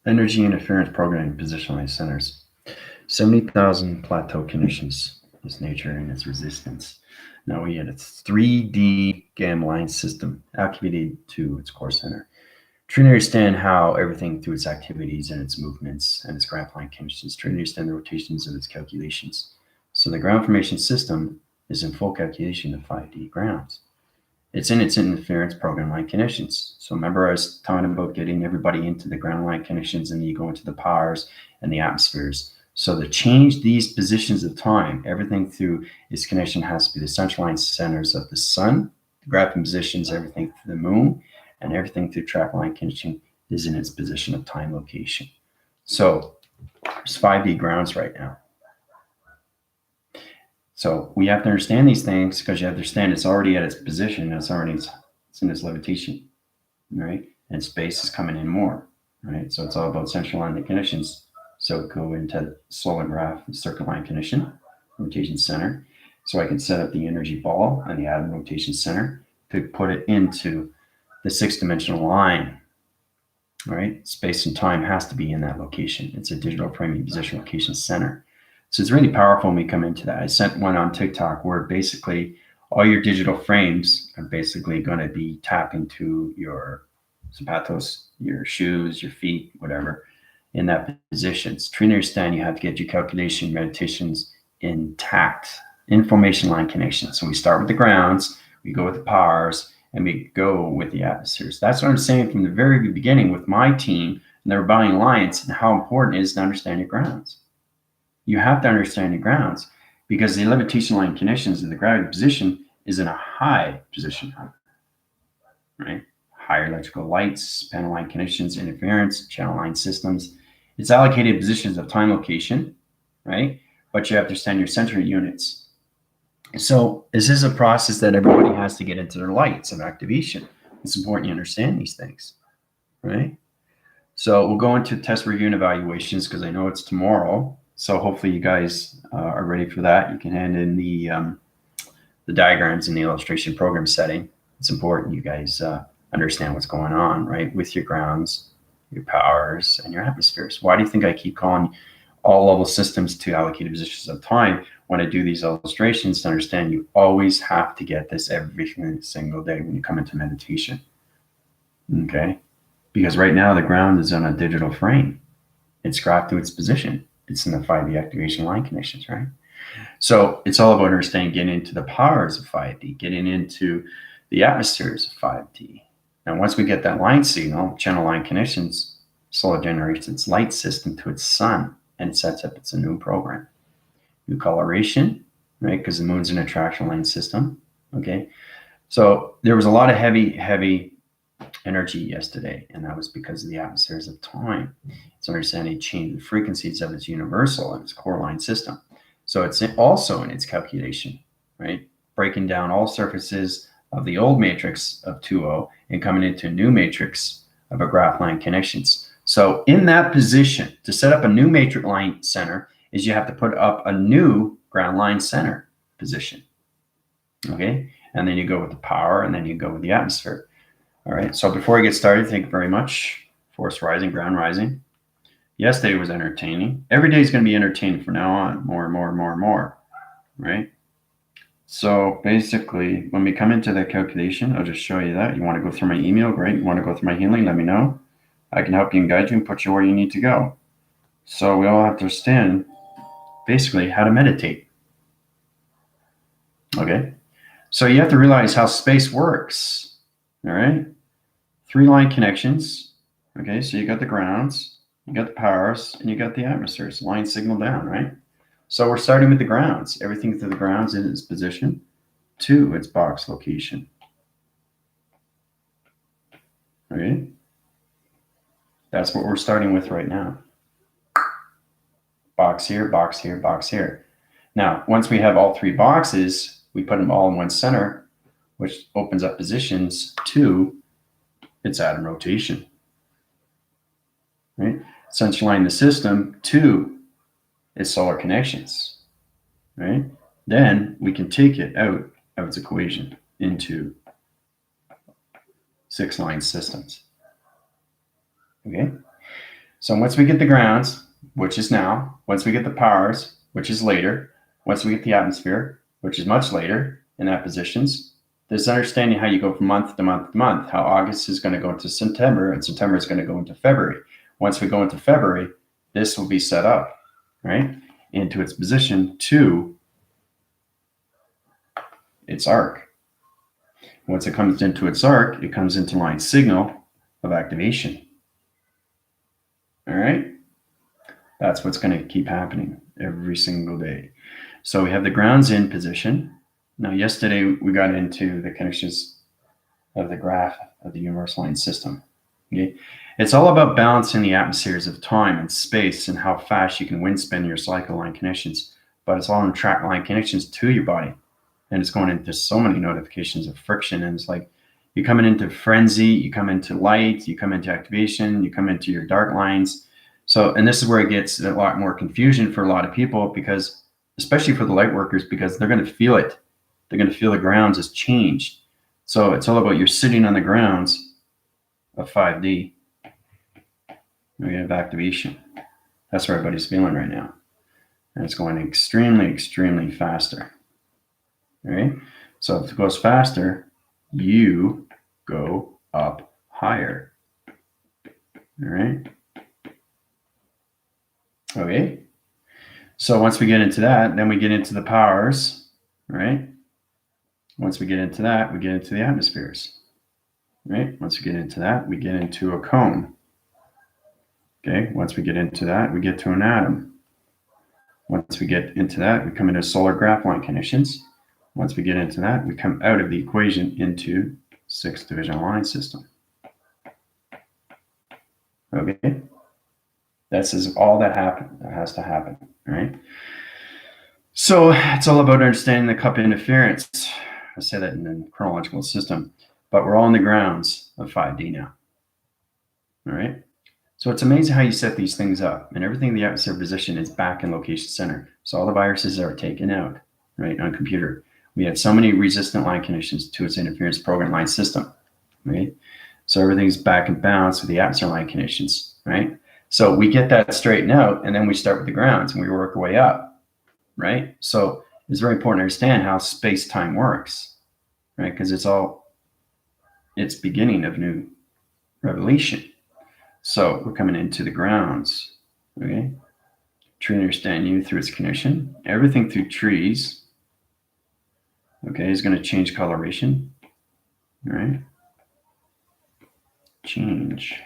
Energy interference programming positionalized centers. 70,000 Plato conditions is nature and its resistance. Now we had a 3D gamma line system activated to its core center. Trying to understand how everything through its activities and its movements and its graph line conditions, trying to understand the rotations of its calculations. So the ground formation system is in full calculation of 5D grounds. It's in its interference program line conditions. So remember I was talking about getting everybody into the ground line conditions, and then you go into the powers and the atmospheres. So to change these positions of time, everything through its connection has to be the central line centers of the sun, the graphing positions, everything through the moon, and everything through track line condition is in its position of time location. So there's 5D grounds right now. So we have to understand these things because you have to understand it's already at its position. It's in its levitation, right? And space is coming in more, right? So it's all about central line conditions. So go into solar graph, circle line condition, rotation center. So I can set up the energy ball and the atom rotation center to put it into the 6-dimensional line, right? Space and time has to be in that location. It's a digital framing position location center. So it's really powerful when we come into that. I sent one on TikTok where basically all your digital frames are basically going to be tapping to your zapatos, your shoes, your feet, whatever, in that position. To understand, you have to get your calculation meditations intact. Information line connection. So we start with the grounds, we go with the powers, and we go with the atmospheres. That's what I'm saying from the very beginning with my team and the Rebellion Alliance, and how important it is to understand your grounds. You have to understand your grounds because the levitation line conditions of the gravity position is in a high position, right? Higher electrical lights, panel line conditions, interference, channel line systems. It's allocated positions of time location, right? But you have to understand your central units. So this is a process that everybody has to get into their lights of activation. It's important you understand these things, right? So we'll go into test review and evaluations because I know it's tomorrow. So hopefully you guys are ready for that. You can hand in the diagrams in the illustration program setting. It's important you guys understand what's going on, right? With your grounds, your powers, and your atmospheres. Why do you think I keep calling all level systems to allocated positions of time when I do these illustrations? To understand, you always have to get this every single day when you come into meditation, okay? Because right now the ground is on a digital frame. It's graphed to its position. It's in the 5D activation line conditions, right? So it's all about understanding, getting into the powers of 5D, getting into the atmospheres of 5D. Now, once we get that line signal, channel line conditions, solar generates its light system to its sun, and it sets up its a new program. New coloration, right? Because the moon's an attraction line system, okay? So there was a lot of heavy energy yesterday, and that was because of the atmospheres of time. It's understanding change the frequencies of its universal and its core line system. So it's also in its calculation, right? Breaking down all surfaces of the old matrix of 2.0 and coming into a new matrix of a graph line connections. So in that position, to set up a new matrix line center is you have to put up a new ground line center position, okay? And then you go with the power, and then you go with the atmosphere. All right, so before I get started, thank you very much. Force rising, ground rising. Yesterday was entertaining. Every day is going to be entertaining from now on, more and more and more and more, right? So basically, when we come into the calculation, I'll just show you that. You want to go through my email, great. You want to go through my healing, let me know. I can help you and guide you and put you where you need to go. So we all have to understand basically how to meditate. Okay, so you have to realize how space works. All right, 3 line connections. Okay, so you got the grounds, you got the powers, and you got the atmospheres. Line signal down, right? So we're starting with the grounds. Everything through the grounds in its position to its box location. Okay, that's what we're starting with right now. Box here, box here, box here. Now, once we have all 3 boxes, we put them all in one center, which opens up positions to its atom rotation. Right? Centerline the system to its solar connections. Right? Then we can take it out of its equation into 6-line systems. Okay? So once we get the grounds, which is now, once we get the powers, which is later, once we get the atmosphere, which is much later in that positions, there's understanding how you go from month to month to month, how August is going to go into September and September is going to go into February. Once we go into February, this will be set up, right, into its position to its arc. Once it comes into its arc, it comes into line signal of activation. All right? That's what's going to keep happening every single day. So we have the grounds in position. Now, yesterday we got into the connections of the graph of the universal line system. Okay? It's all about balancing the atmospheres of time and space and how fast you can wind spin your cycle line connections. But it's all in track line connections to your body. And it's going into so many notifications of friction. And it's like you're coming into frenzy, you come into light, you come into activation, you come into your dark lines. So, and this is where it gets a lot more confusion for a lot of people, because, especially for the light workers, because they're going to feel it. They're going to feel the grounds has changed. So it's all about you're sitting on the grounds of 5D. We have activation. That's what everybody's feeling right now. And it's going extremely, extremely faster. All right. So if it goes faster, you go up higher. All right. Okay. So once we get into that, then we get into the powers, right? Once we get into that, we get into the atmospheres, right? Once we get into that, we get into a cone. Okay. Once we get into that, we get to an atom. Once we get into that, we come into solar graph line conditions. Once we get into that, we come out of the equation into 6th division line system. Okay, this is all that has to happen, right? So it's all about understanding the cup interference. I say that in the chronological system, but we're all in the grounds of 5D now. All right. So it's amazing how you set these things up, and everything in the atmosphere position is back in location center. So all the viruses are taken out, right, on computer. We have so many resistant line conditions to its interference program line system, right? So everything's back and balanced with the atmosphere line conditions, right? So we get that straightened out, and then we start with the grounds, and we work our way up, right? So it's very important to understand how space-time works, right? Because it's beginning of new revelation. So we're coming into the grounds, okay? Tree understand you through its connection. Everything through trees, okay, is going to change coloration, all right? Change,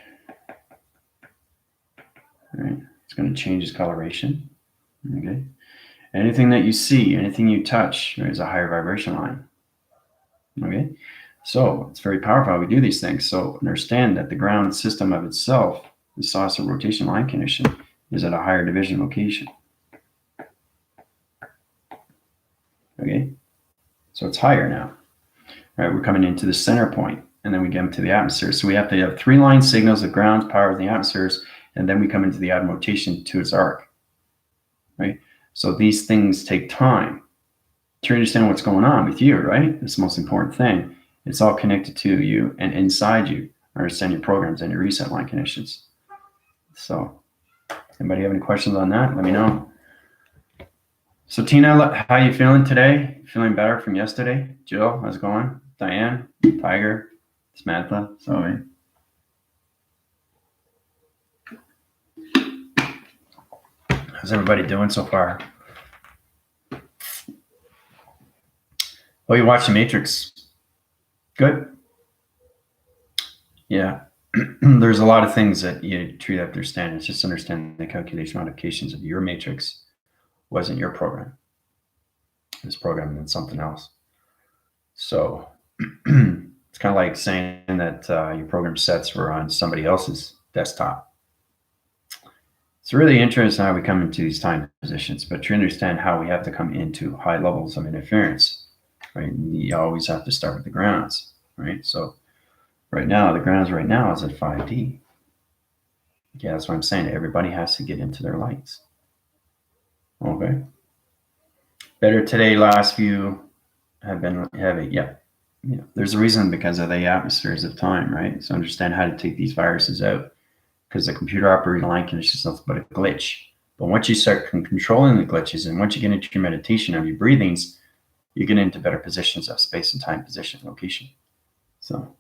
all right? It's going to change its coloration, okay? Anything that you see, anything you touch, is a higher vibration line, okay? So it's very powerful how we do these things. So understand that the ground system of itself, the saucer rotation line condition, is at a higher division location, okay? So it's higher now. All right, we're coming into the center point, and then we get into the atmosphere. So we have to have 3 line signals of grounds, power, and the atmospheres, and then we come into the atom rotation to its arc, right? So these things take time to understand what's going on with you, right? It's the most important thing. It's all connected to you and inside you. Understand your programs and your reset line conditions. So anybody have any questions on that? Let me know. So Tina, how you feeling today? Feeling better from yesterday? Jill, how's it going? Diane, Tiger, Samantha, Zoe. How's everybody doing so far? Oh, you watched The Matrix. Good. Yeah. There's a lot of things that you truly have to understand. It's just understanding the calculation modifications of your matrix wasn't your program. It was programmed in something else. So it's kind of like saying that your program sets were on somebody else's desktop. It's really interesting how we come into these time positions, but to understand how we have to come into high levels of interference, right? You always have to start with the grounds, right? So right now, the grounds right now is at 5D. Yeah, that's what I'm saying. Everybody has to get into their lights. Okay. Better today, last few have been heavy. Yeah. There's a reason, because of the atmospheres of time, right? So understand how to take these viruses out because the computer operating line condition is nothing but a glitch. But once you start controlling the glitches, and once you get into your meditation of your breathings, you get into better positions of space and time, position, location. So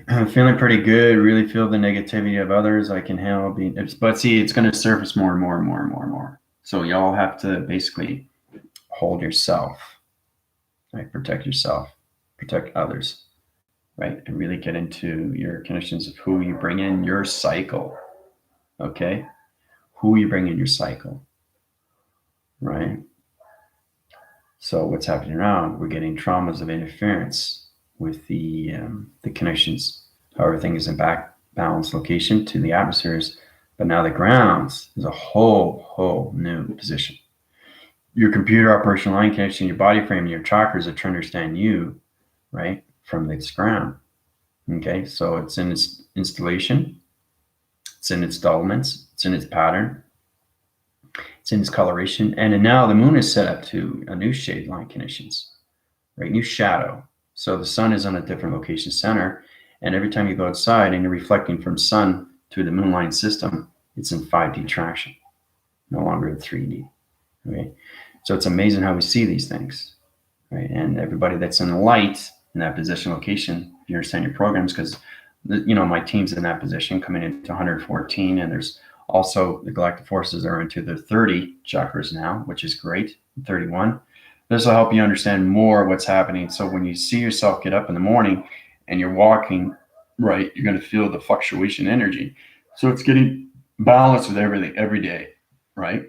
I'm feeling pretty good. Really feel the negativity of others. I can handle being, but see, it's going to surface more and more and more and more and more. So y'all have to basically hold yourself, right? Protect yourself, protect others, right? And really get into your connections of who you bring in your cycle. Okay, who you bring in your cycle, right? So what's happening around? We're getting traumas of interference with the connections, how everything is in back balance location to the atmospheres, but now the grounds is a whole new position. Your computer operational line connection, your body frame, your chakras are to understand you, right, from this ground. Okay, so it's in its installation, it's in its elements, it's in its pattern, it's in its coloration, and now the moon is set up to a new shade line conditions, right, new shadow. So the sun is on a different location center, and every time you go outside and you're reflecting from sun to the moon line system, it's in 5D traction, no longer in 3D. Okay, so it's amazing how we see these things, right? And everybody that's in the light in that position location, if you understand your programs, because my team's in that position coming into 114, and there's also the galactic forces are into the 30 chakras now, which is great. 31. This will help you understand more what's happening. So when you see yourself get up in the morning and you're walking, right, you're going to feel the fluctuation energy. So it's getting balanced with everything every day, right?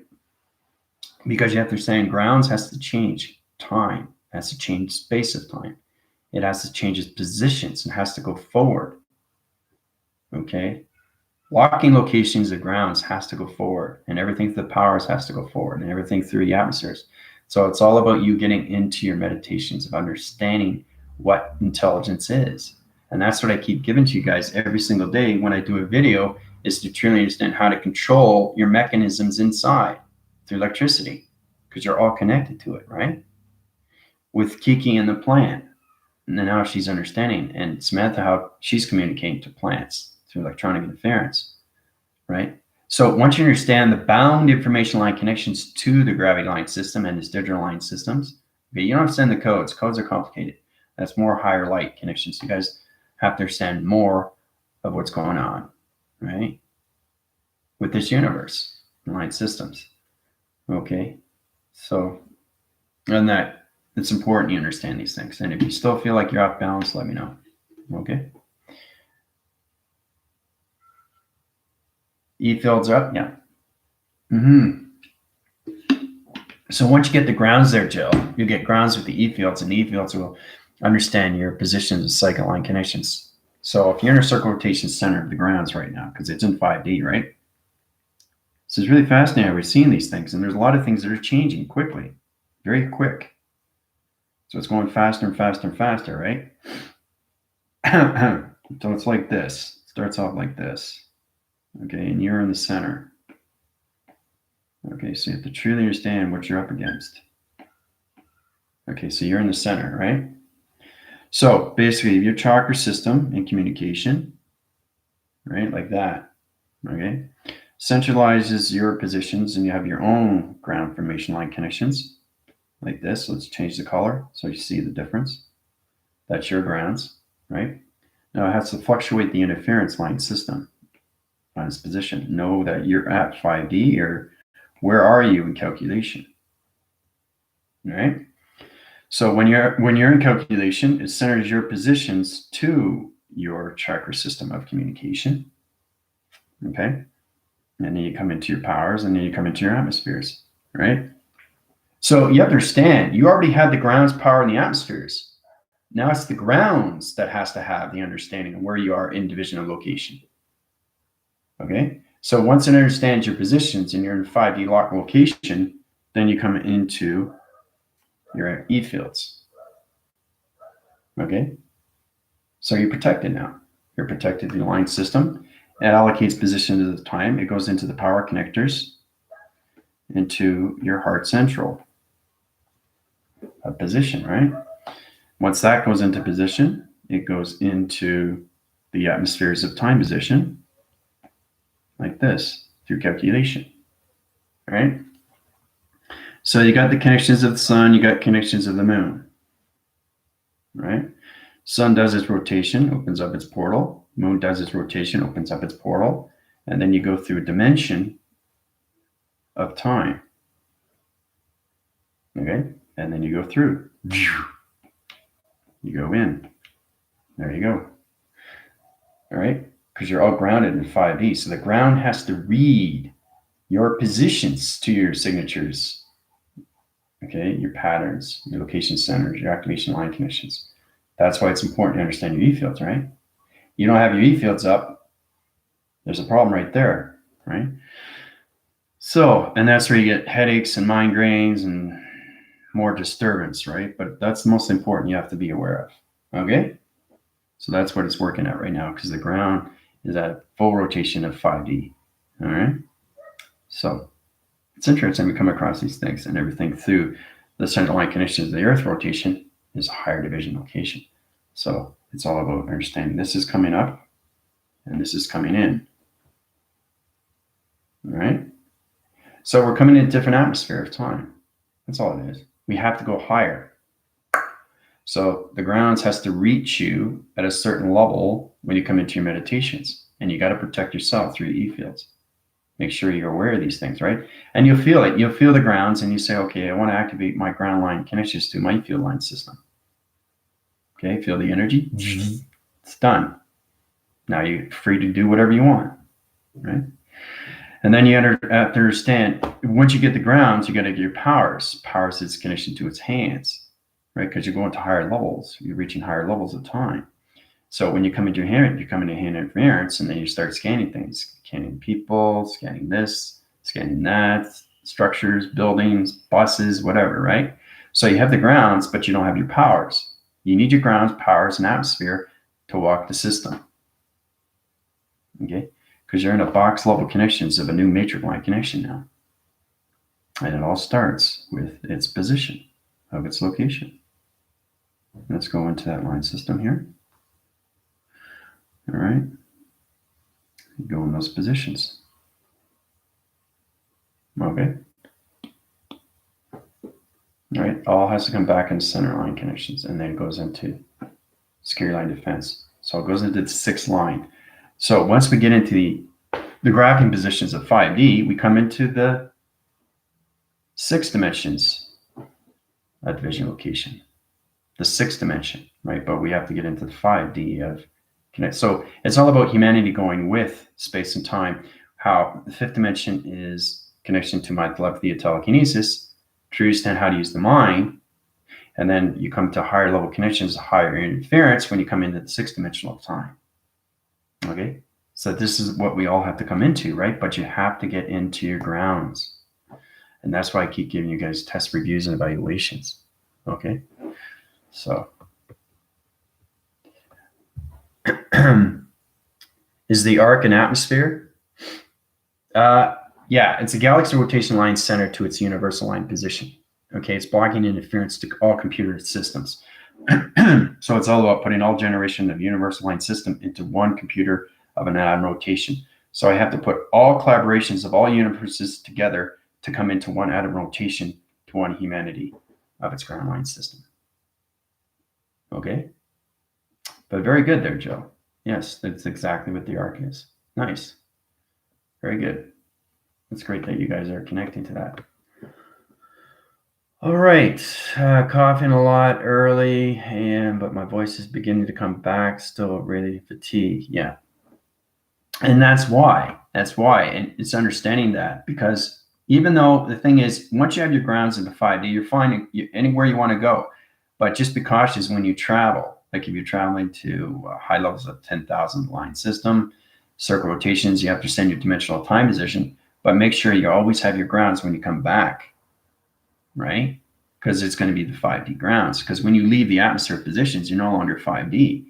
Because you have to understand grounds has to change time, has to change space of time. It has to change its positions and has to go forward. Okay? Locking locations of grounds has to go forward, and everything through the powers has to go forward, and everything through the atmospheres. So it's all about you getting into your meditations of understanding what intelligence is. And that's what I keep giving to you guys every single day when I do a video, is to truly understand how to control your mechanisms inside through electricity, because you're all connected to it, right? With Kiki and the plant. And then now she's understanding, and Samantha, how she's communicating to plants through electronic interference, right? So once you understand the bound information line connections to the gravity line system and its digital line systems, okay, you don't understand the codes. Codes are complicated. That's more higher light connections. You guys have to understand more of what's going on, right? With this universe, line systems. Okay, so and that it's important you understand these things. And if you still feel like you're off balance, let me know. Okay. E fields are up, yeah. So once you get the grounds there, Jill, you get grounds with the E fields, and the E fields will understand your positions of cycle line connections. So if you're in a circle rotation center of the grounds right now, because it's in 5D, right? So it's really fascinating. We're seeing these things, and there's a lot of things that are changing quickly, very quick. So it's going faster and faster and faster, right? So it's like this. It starts off like this. Okay, and you're in the center. Okay, so you have to truly understand what you're up against. Okay, so you're in the center, right? So basically, your chakra system and communication, right, like that, okay, centralizes your positions, and you have your own ground formation line connections, like this. Let's change the color so you see the difference. That's your grounds, right? Now it has to fluctuate the interference line system on its position. Know that you're at 5D, or where are you in calculation, right? So when you're in calculation, it centers your positions to your chakra system of communication, okay? And then you come into your powers, and then you come into your atmospheres, right? So you understand, you already had the grounds, power, and the atmospheres. Now it's the grounds that has to have the understanding of where you are in division of location. Okay, so once it understands your positions and you're in 5D lock location, then you come into your E fields. Okay, so you're protected now. You're protected in the line system. It allocates position at the time. It goes into the power connectors, into your heart central position, right? Once that goes into position, it goes into the atmospheres of time position. like this through calculation, right? So you got the connections of the sun, you got connections of the moon, right? Sun does its rotation, opens up its portal. Moon does its rotation, opens up its portal. And then you go through a dimension of time. Okay? And then you go through. You go in. There you go. All right? Because you're all grounded in 5D. So the ground has to read your positions to your signatures. Okay? Your patterns, your location centers, your activation line connections. That's why it's important to understand your E fields, right? You don't have your E fields up, there's a problem right there, right? So, and that's where you get headaches and migraines and more disturbance, right? But that's the most important you have to be aware of, okay? So that's what it's working at right now because the ground is at full rotation of 5D, all right? So it's interesting we come across these things and everything through the central line connections of the Earth rotation is a higher division location. So it's all about understanding this is coming up and this is coming in, all right? So we're coming in a different atmosphere of time. That's all it is. We have to go higher. So the grounds has to reach you at a certain level when you come into your meditations. And you got to protect yourself through your E fields. Make sure you're aware of these things, right? And you'll feel it. You'll feel the grounds and you say, okay, I want to activate my ground line connections to my field line system. Okay, feel the energy? It's done. Now you're free to do whatever you want, right? And then you have to understand, once you get the grounds, you got to get your powers. Powers is connection to its hands, right? Because you're going to higher levels. You're reaching higher levels of time. So when you come into your hand, you come into hand interference, and then you start scanning things, scanning people, scanning this, scanning that, structures, buildings, buses, whatever, right? So you have the grounds, but you don't have your powers. You need your grounds, powers, and atmosphere to walk the system, okay? Because you're in a box level connections of a new matrix line connection now. And it all starts with its position of its location. Let's go into that line system here. All right. Go in those positions. Okay. All right. All has to come back into center line connections, and then it goes into security line defense. So it goes into the 6th line. So once we get into the graphing positions of 5D, we come into the 6 dimensions of division location, the 6th dimension, right? But we have to get into the 5D of connect. So it's all about humanity going with space and time. How the 5th dimension is connection to my telepathy, telekinesis, to understand how to use the mind. And then you come to higher level connections, higher interference when you come into the 6th dimensional time. Okay. So this is what we all have to come into, right? But you have to get into your grounds. And that's why I keep giving you guys test reviews and evaluations. Okay. So is the arc an atmosphere? Yeah, it's a galaxy rotation line centered to its universal line position. Okay, it's blocking interference to all computer systems. So it's all about putting all generation of universal line system into one computer of an atom rotation. So I have to put all collaborations of all universes together to come into one atom rotation to one humanity of its ground line system. Okay? But very good there, Joe. Yes, that's exactly what the arc is. Nice. Very good. It's great that you guys are connecting to that. All right, coughing a lot early, but my voice is beginning to come back, still really fatigued. Yeah. And that's why, and it's understanding that, because even though the thing is, once you have your grounds into 5D, you're fine anywhere you want to go, but just be cautious when you travel. Like if you're traveling to high levels of 10,000 line system, circle rotations, you have to send your dimensional time position, but make sure you always have your grounds when you come back, right? Because it's going to be the 5D grounds. Because when you leave the atmospheric positions, you're no longer 5D.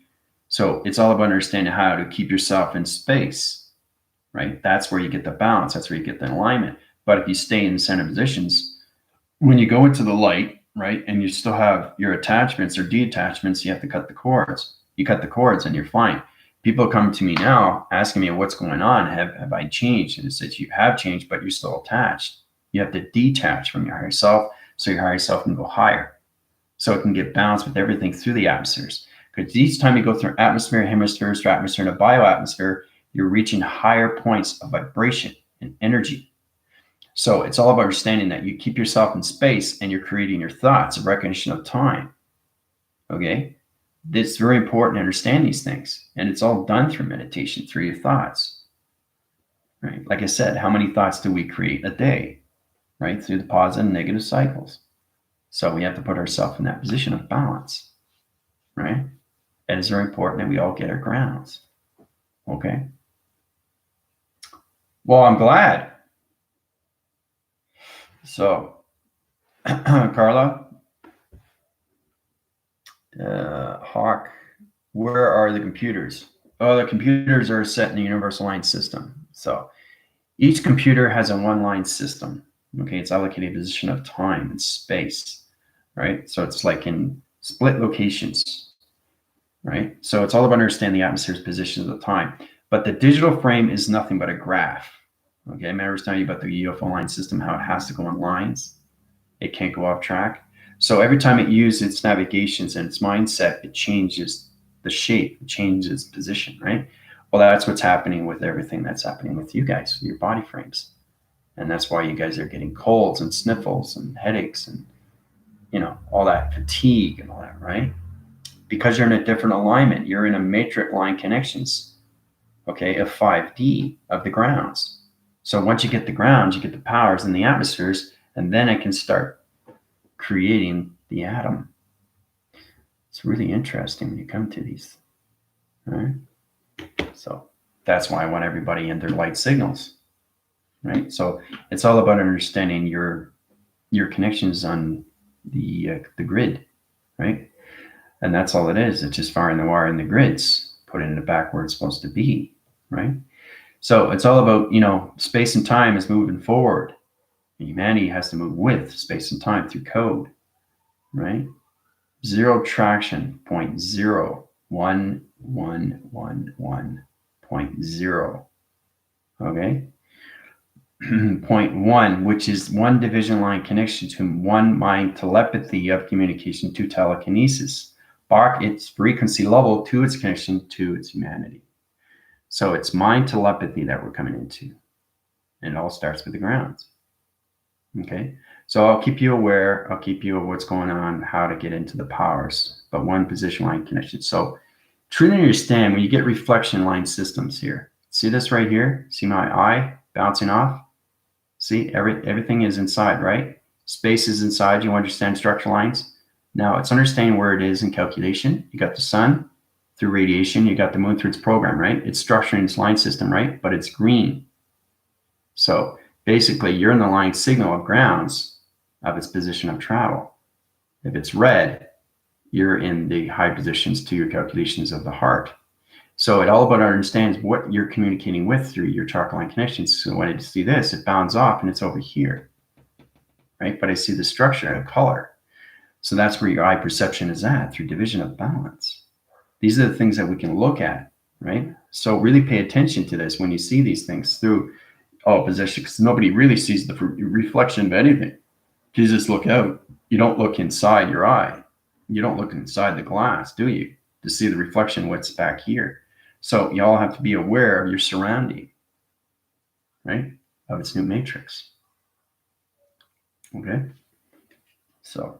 So it's all about understanding how to keep yourself in space, right? That's where you get the balance. That's where you get the alignment. But if you stay in the center positions, when you go into the light, right, and you still have your attachments or detachments, you have to cut the cords. You cut the cords and you're fine. people come to me now asking me what's going on. Have I changed? And it says you have changed, but you're still attached. You have to detach from your higher self so your higher self can go higher. So it can get balanced with everything through the atmospheres. Because each time you go through atmosphere, hemisphere, stratosphere, and a bioatmosphere, you're reaching higher points of vibration and energy. So it's all about understanding that you keep yourself in space and you're creating your thoughts, a recognition of time. Okay? It's very important to understand these things. And it's all done through meditation, through your thoughts. Right? Like I said, how many thoughts do we create a day? Right? Through the positive and negative cycles. So we have to put ourselves in that position of balance. Right? And it's very important that we all get our grounds. Okay? Well, I'm glad. So, Carla, Hawk, where are the computers? Oh, the computers are set in the universal line system. So each computer has a one-line system. Okay, it's allocated a position of time and space, right? So it's like in split locations, right? So it's all about understanding the atmosphere's positions of the time. But the digital frame is nothing but a graph. Okay, I remember telling you about the UFO line system, how it has to go in lines. It can't go off track. So every time it uses its navigations and its mindset, it changes the shape, it changes position, right? Well, that's what's happening with everything that's happening with you guys, with your body frames. And that's why you guys are getting colds and sniffles and headaches and, all that fatigue and all that, right? Because you're in a different alignment. You're in a matrix line connections, okay, of 5D of the grounds. So once you get the grounds, you get the powers and the atmospheres, and then it can start creating the atom. It's really interesting when you come to these, right? So that's why I want everybody in their light signals, right? So it's all about understanding your connections on the grid, right? And that's all it is. It's just firing the wire in the grids, putting it back where it's supposed to be, right? So it's all about, space and time is moving forward. Humanity has to move with space and time through code, right? Zero traction, 0.01111.0. Okay? Point 1, which is one division line connection to one mind telepathy of communication to telekinesis. Bach its frequency level to its connection to its humanity. So it's mind telepathy that we're coming into. And it all starts with the grounds. Okay? So I'll keep you aware. I'll keep you of what's going on, how to get into the powers, but one position line connection. So truly understand when you get reflection line systems here. See this right here? See my eye bouncing off? See, everything is inside, right? Space is inside. You understand structural lines? Now it's understanding where it is in calculation. You got the sun through radiation. You got the moon through its program, right? It's structuring its line system, right? But it's green. So basically, you're in the line signal of grounds of its position of travel. If it's red, you're in the high positions to your calculations of the heart. So it all about understands what you're communicating with through your chakra line connections. So when I see this, it bounds off and it's over here, right? But I see the structure and color. So that's where your eye perception is at through division of balance. These are the things that we can look at, right? So really pay attention to this when you see these things through all position, because nobody really sees the reflection of anything. You just look out. You don't look inside your eye. You don't look inside the glass, do you? To see the reflection, what's back here. So you all have to be aware of your surrounding, right? Of its new matrix. Okay? So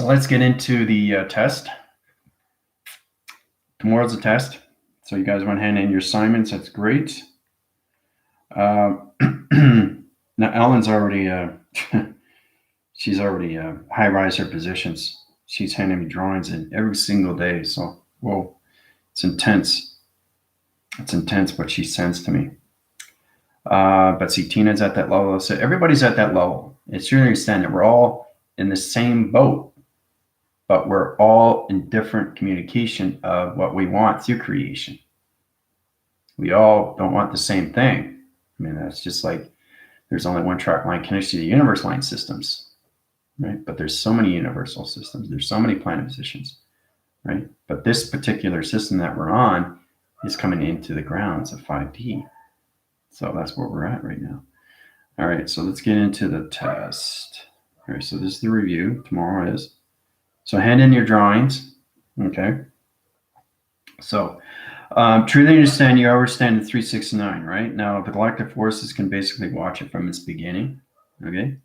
let's get into the test. Tomorrow's a test. So you guys want to hand in your assignments. That's great. Now Ellen's already she's already high-rise her positions. She's handing me drawings in every single day. So, whoa, it's intense. It's intense what she sends to me. But see, Tina's at that level. So everybody's at that level. It's really understand that we're all in the same boat, but we're all in different communication of what we want through creation. We all don't want the same thing. I mean, that's just like there's only one track line connection to the universe line systems. right? But there's so many universal systems. There's so many planet positions, right? But this particular system that we're on is coming into the grounds of 5D. So that's where we're at right now. All right, so let's get into the test. All right, so this is the review. Tomorrow is. So hand in your drawings, okay? So truly understand you understand the 3, 6, and 9, right? Now, the galactic forces can basically watch it from its beginning, okay?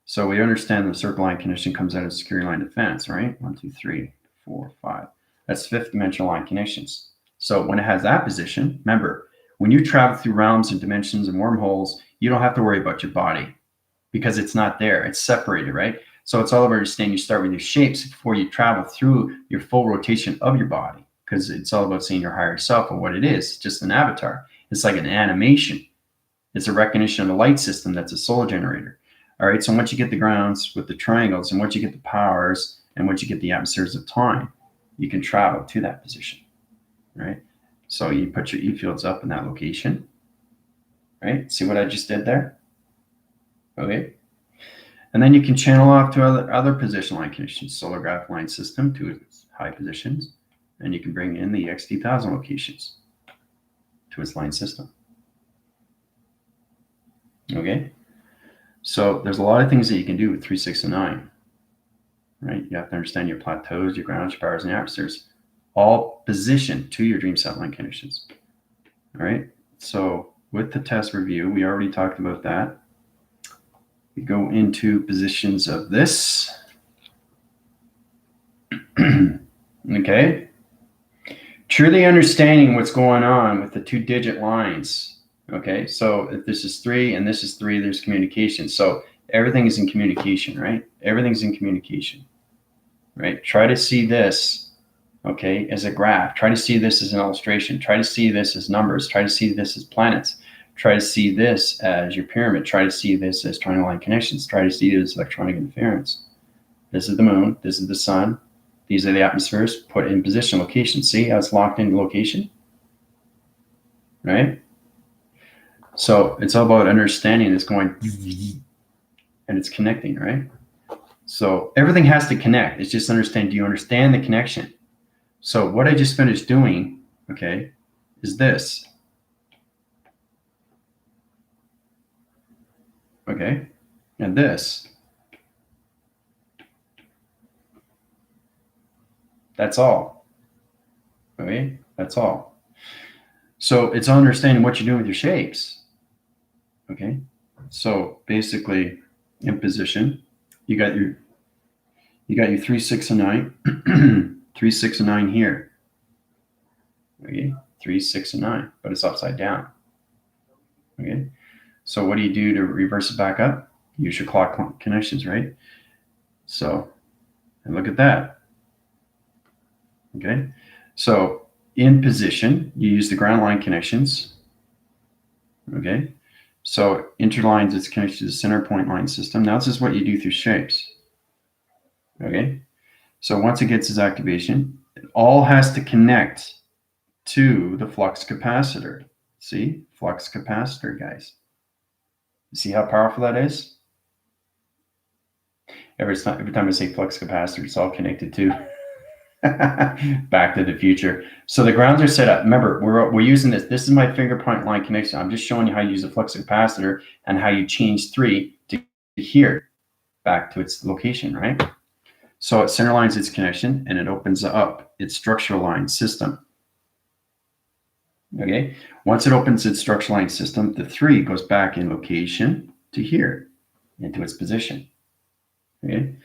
So we understand the circle line condition comes out of security line defense, right? 1, 2, 3, 4, 5. That's fifth dimensional line connections. So when it has that position, remember, when you travel through realms and dimensions and wormholes, you don't have to worry about your body because it's not there. It's separated, right? So it's all about understanding you start with your shapes before you travel through your full rotation of your body, because it's all about seeing your higher self and what it is, just an avatar. It's like an animation. It's a recognition of a light system that's a soul generator. All right, so once you get the grounds with the triangles, and once you get the powers, and once you get the atmospheres of time, you can travel to that position, right? So you put your E fields up in that location, right? See what I just did there? Okay. And then you can channel off to other position line conditions, solar graph line system to its high positions, and you can bring in the XD1000 locations to its line system. Okay. So there's a lot of things that you can do with 3, 6, and 9, right? You have to understand your plateaus, your grounds, your powers, and your atmospheres, all positioned to your dream set line conditions. All right. So with the test review, we already talked about that. We go into positions of this. Okay. Truly understanding what's going on with the 2-digit lines. Okay. So if this is 3 and this is 3, there's communication. So everything is in communication, right? Everything's in communication, right? Try to see this, okay, as a graph. Try to see this as an illustration. Try to see this as numbers. Try to see this as planets. Try to see this as your pyramid. Try to see this as triangle line connections. Try to see it as electronic interference. This is the moon. This is the sun. These are the atmospheres put in position, location. See how it's locked into location? Right? So it's all about understanding it's going and it's connecting, right? So everything has to connect. It's just understand, do you understand the connection? So what I just finished doing, okay, is this. Okay, and this. That's all. Okay, that's all. So it's understanding what you're doing with your shapes. Okay, so basically in position, you got your 3, 6, and 9. 3, 6, and 9 here. Okay, 3, 6, and 9, but it's upside down. Okay, so what do you do to reverse it back up? Use your clock connections, right? So, and look at that. Okay, so in position, you use the ground line connections. Okay, so interlines its connection to the center point line system. Now this is what you do through shapes. Okay, so once it gets its activation, it all has to connect to the flux capacitor. See, flux capacitor, guys. See how powerful that is? Every time I say flux capacitor, it's all connected to Back to the Future. So the grounds are set up. Remember, we're using this. This is my finger point line connection. I'm just showing you how you use a flux capacitor and how you change 3 to here back to its location, right? So it center lines its connection and it opens up its structural line system. Okay, once it opens its structural line system, the 3 goes back in location to here into its position. Okay,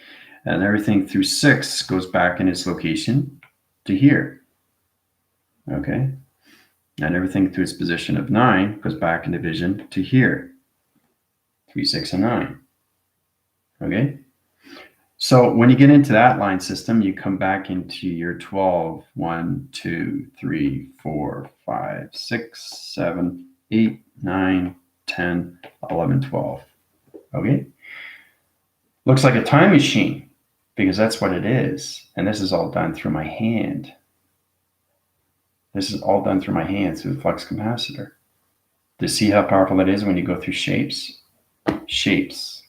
and everything through 6 goes back in its location to here. Okay, and everything through its position of 9 goes back in division to here. 3, 6, and 9. Okay, so when you get into that line system, you come back into your 12, 1, 2, 3, 4, 5, 6, 7, 8, 9, 10, 11, 12. Okay, looks like a time machine because that's what it is. And this is all done through my hand. This is all done through my hand through the flux capacitor. To see how powerful that is when you go through shapes. Shapes.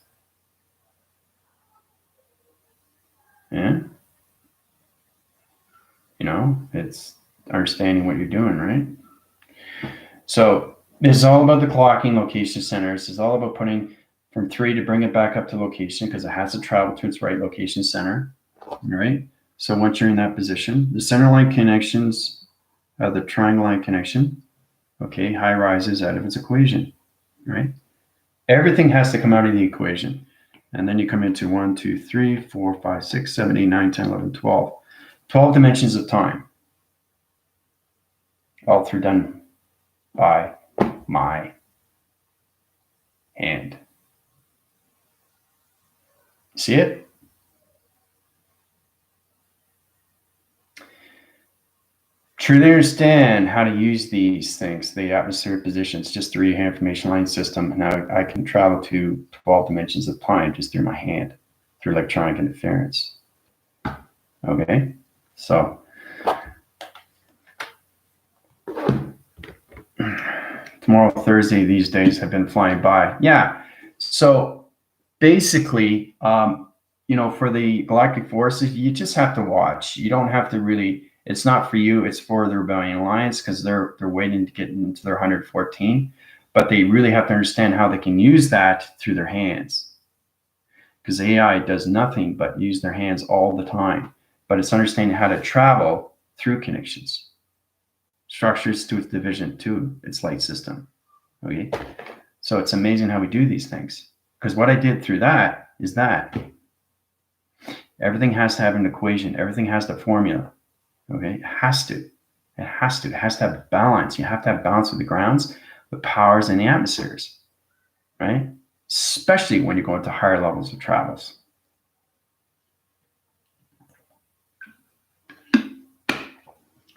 Yeah. You know, it's understanding what you're doing, right? So this is all about the clocking location centers. It's all about putting from 3 to bring it back up to location because it has to travel to its right location center, right? So once you're in that position, the center line connections, the triangle line connection, okay, high rises out of its equation, right? Everything has to come out of the equation. And then you come into 1, 2, 3, 4, 5, 6, 7, 8, 9, 10, 11, 12. 12 dimensions of time, all through done by my hand. See it? Truly understand how to use these things, the atmospheric positions, just through your information line system. Now I can travel to 12 dimensions of time just through my hand, through electronic interference. Okay, so tomorrow, Thursday, these days have been flying by. Yeah, so basically, you know, for the galactic forces, you just have to watch. You don't have to really. It's not for you. It's for the Rebellion Alliance because they're waiting to get into their 114. But they really have to understand how they can use that through their hands, because AI does nothing but use their hands all the time. But it's understanding how to travel through connections, structures to its division to its light system. Okay, so it's amazing how we do these things. Because what I did through that is that everything has to have an equation. Everything has the formula. Okay, it has to. It has to. It has to have balance. You have to have balance with the grounds, the powers, and the atmospheres, right? Especially when you go into higher levels of travels.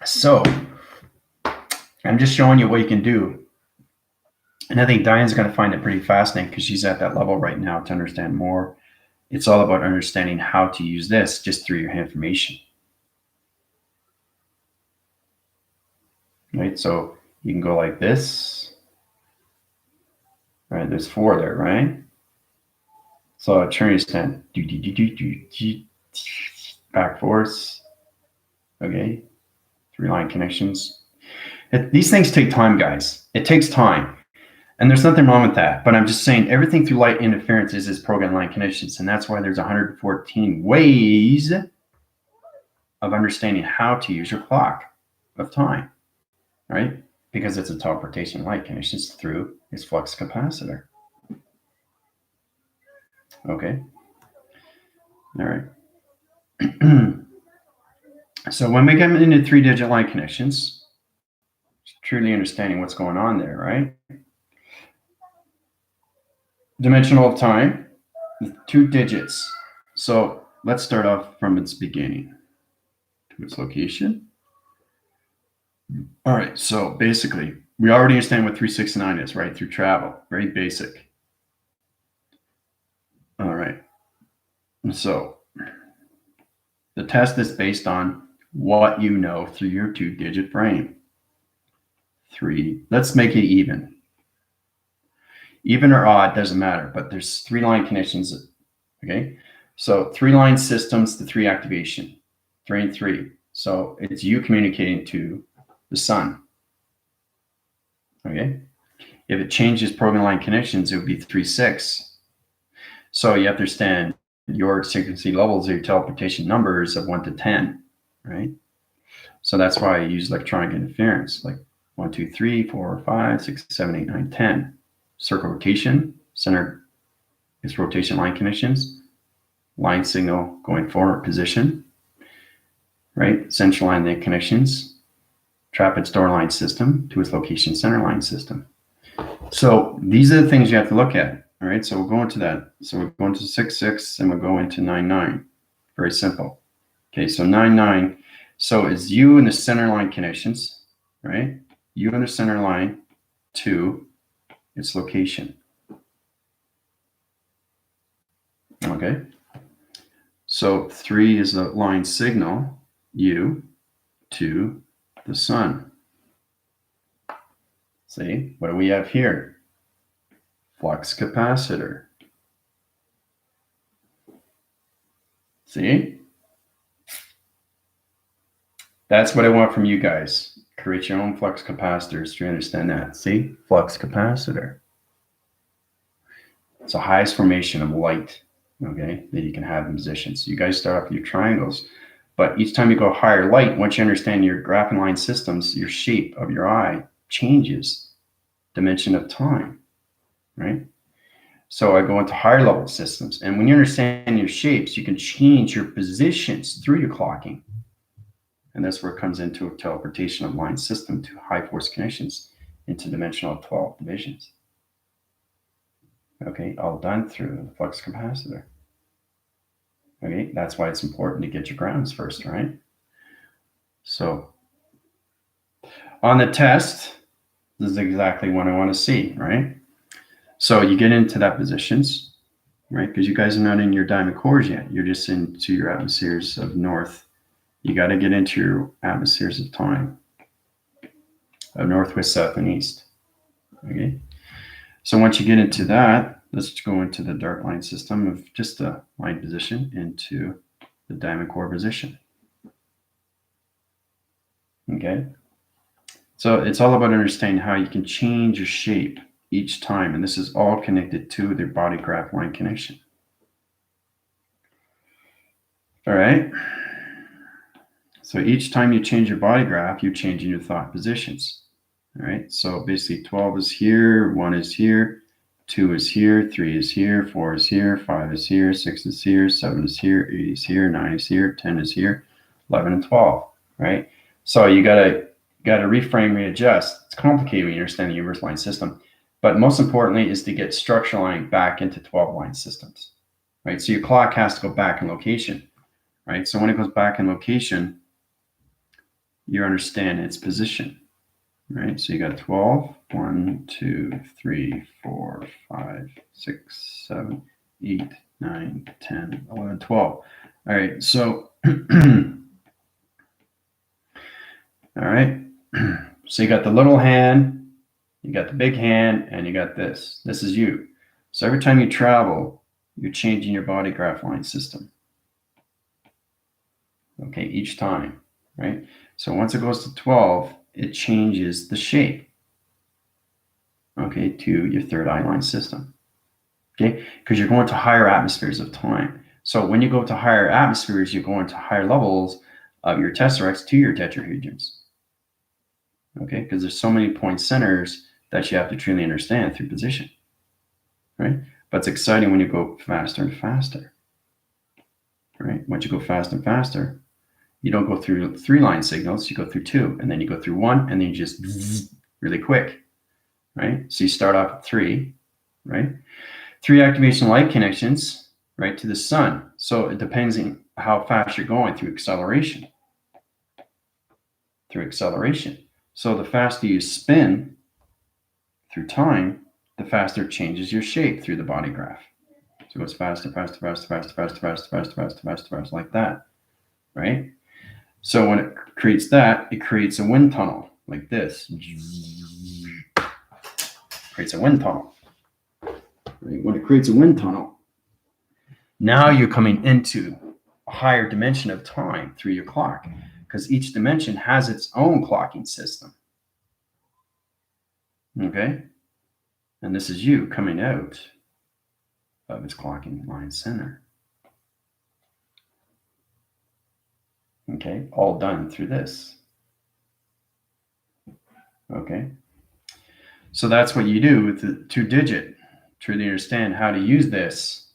So I'm just showing you what you can do. And I think Diane's going to find it pretty fascinating because she's at that level right now to understand more. It's all about understanding how to use this just through your information. Right, so you can go like this. Right, there's 4 there, right? So turn your stand, back force. Okay, 3 line connections. These things take time, guys. It takes time, and there's nothing wrong with that. But I'm just saying, everything through light interference is program line connections, and that's why there's 114 ways of understanding how to use your clock of time, right? Because it's a teleportation light connections through its flux capacitor. Okay. All right. So when we get into 3-digit line connections, truly understanding what's going on there, right? Dimensional of time, 2 digits. So let's start off from its beginning to its location. All right, so basically, we already understand what 369 is, right? Through travel, very basic. All right. So the test is based on what you know through your 2-digit frame. 3, let's make it even. Even or odd, doesn't matter, but there's 3 line connections, okay? So 3 line systems to 3 activation, 3 and 3. So it's you communicating to the sun, okay? If it changes program line connections, it would be 3, 6. So you have to understand your frequency levels, your teleportation numbers of 1 to 10, right? So that's why I use electronic interference, like 1, 2, 3, 4, 5, 6, 7, 8, 9, 10. Circle rotation, center is rotation line connections, line signal going forward position, right? Central line link connections, trap its door line system to its location center line system. So these are the things you have to look at. All right, so we'll go into that. So we're going to 6, 6, and we'll go into 9, 9. Very simple. Okay, so 9, 9. So it's you and the center line connections, right? You and the center line to its location. Okay. So 3 is the line signal, U, to the sun. See, what do we have here? Flux capacitor. See? That's what I want from you guys. Create your own flux capacitors. Do you understand that? See? Flux capacitor. It's the highest formation of light, okay, that you can have in positions. So you guys start off with your triangles, but each time you go higher light, once you understand your graph and line systems, your shape of your eye changes dimension of time, right? So I go into higher level systems. And when you understand your shapes, you can change your positions through your clocking. And that's where it comes into a teleportation of line system to high force connections into dimensional 12 divisions. Okay, all done through the flux capacitor. Okay, that's why it's important to get your grounds first, right? So on the test, this is exactly what I want to see, right? So you get into that positions, right? Because you guys are not in your diamond cores yet. You're just into your atmospheres of north. You got to get into your atmospheres of time, of north, west, south, and east. Okay. So once you get into that, let's go into the dark line system of just a line position into the diamond core position. Okay. So it's all about understanding how you can change your shape each time. And this is all connected to the body graph line connection. All right. So each time you change your body graph, you're changing your thought positions. All right. So basically 12 is here, 1 is here, 2 is here, 3 is here, 4 is here, 5 is here, 6 is here, 7 is here, 8 is here, 9 is here, 10 is here, 11 and 12. Right. So you gotta reframe, readjust. It's complicated when you understand the universal line system, but most importantly is to get structure line back into 12 line systems. Right. So your clock has to go back in location. Right. So when it goes back in location, you understand its position. Right, so you got 12, 1, 2, 3, 4, 5, 6, 7, 8, 9, 10, 11, 12. All right, so, all right, so you got the little hand, you got the big hand, and you got this. This is you. So every time you travel, you're changing your body graph line system. Okay, each time, right? So once it goes to 12, it changes the shape, okay, to your third eye line system, okay, because you're going to higher atmospheres of time. So when you go to higher atmospheres, you're going to higher levels of your tesseracts to your tetrahedrons, okay, because there's so many point centers that you have to truly understand through position, right? But it's exciting when you go faster and faster, right? Once you go faster and faster, you don't go through 3 line signals, you go through 2, and then you go through 1, and then you just really quick, right? So you start off at 3, right? 3 activation light connections, right, to the sun. So it depends on how fast you're going through acceleration. So the faster you spin through time, the faster it changes your shape through the body graph. So it goes faster, faster, faster, faster, faster, faster, faster, faster, faster, faster, like that, right? So when it creates that, it creates a wind tunnel like this. Creates a wind tunnel. Right? When it creates a wind tunnel, now you're coming into a higher dimension of time through your clock, because each dimension has its own clocking system. Okay? And this is you coming out of its clocking line center. Okay? All done through this. Okay? So that's what you do with the 2-digit. Truly understand how to use this.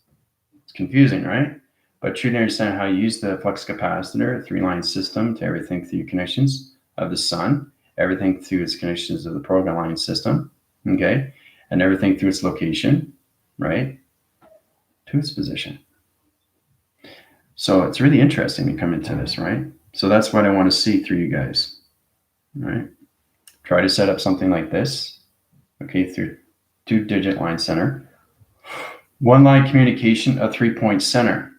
It's confusing, right? But truly understand how you use the flux capacitor, 3-line system, to everything through connections of the sun, everything through its connections of the program line system, okay? And everything through its location, right? To its position. So it's really interesting to come into this, right? So that's what I want to see through you guys, right? Try to set up something like this, okay, through 2-digit line center. 1-line communication, a 3-point center.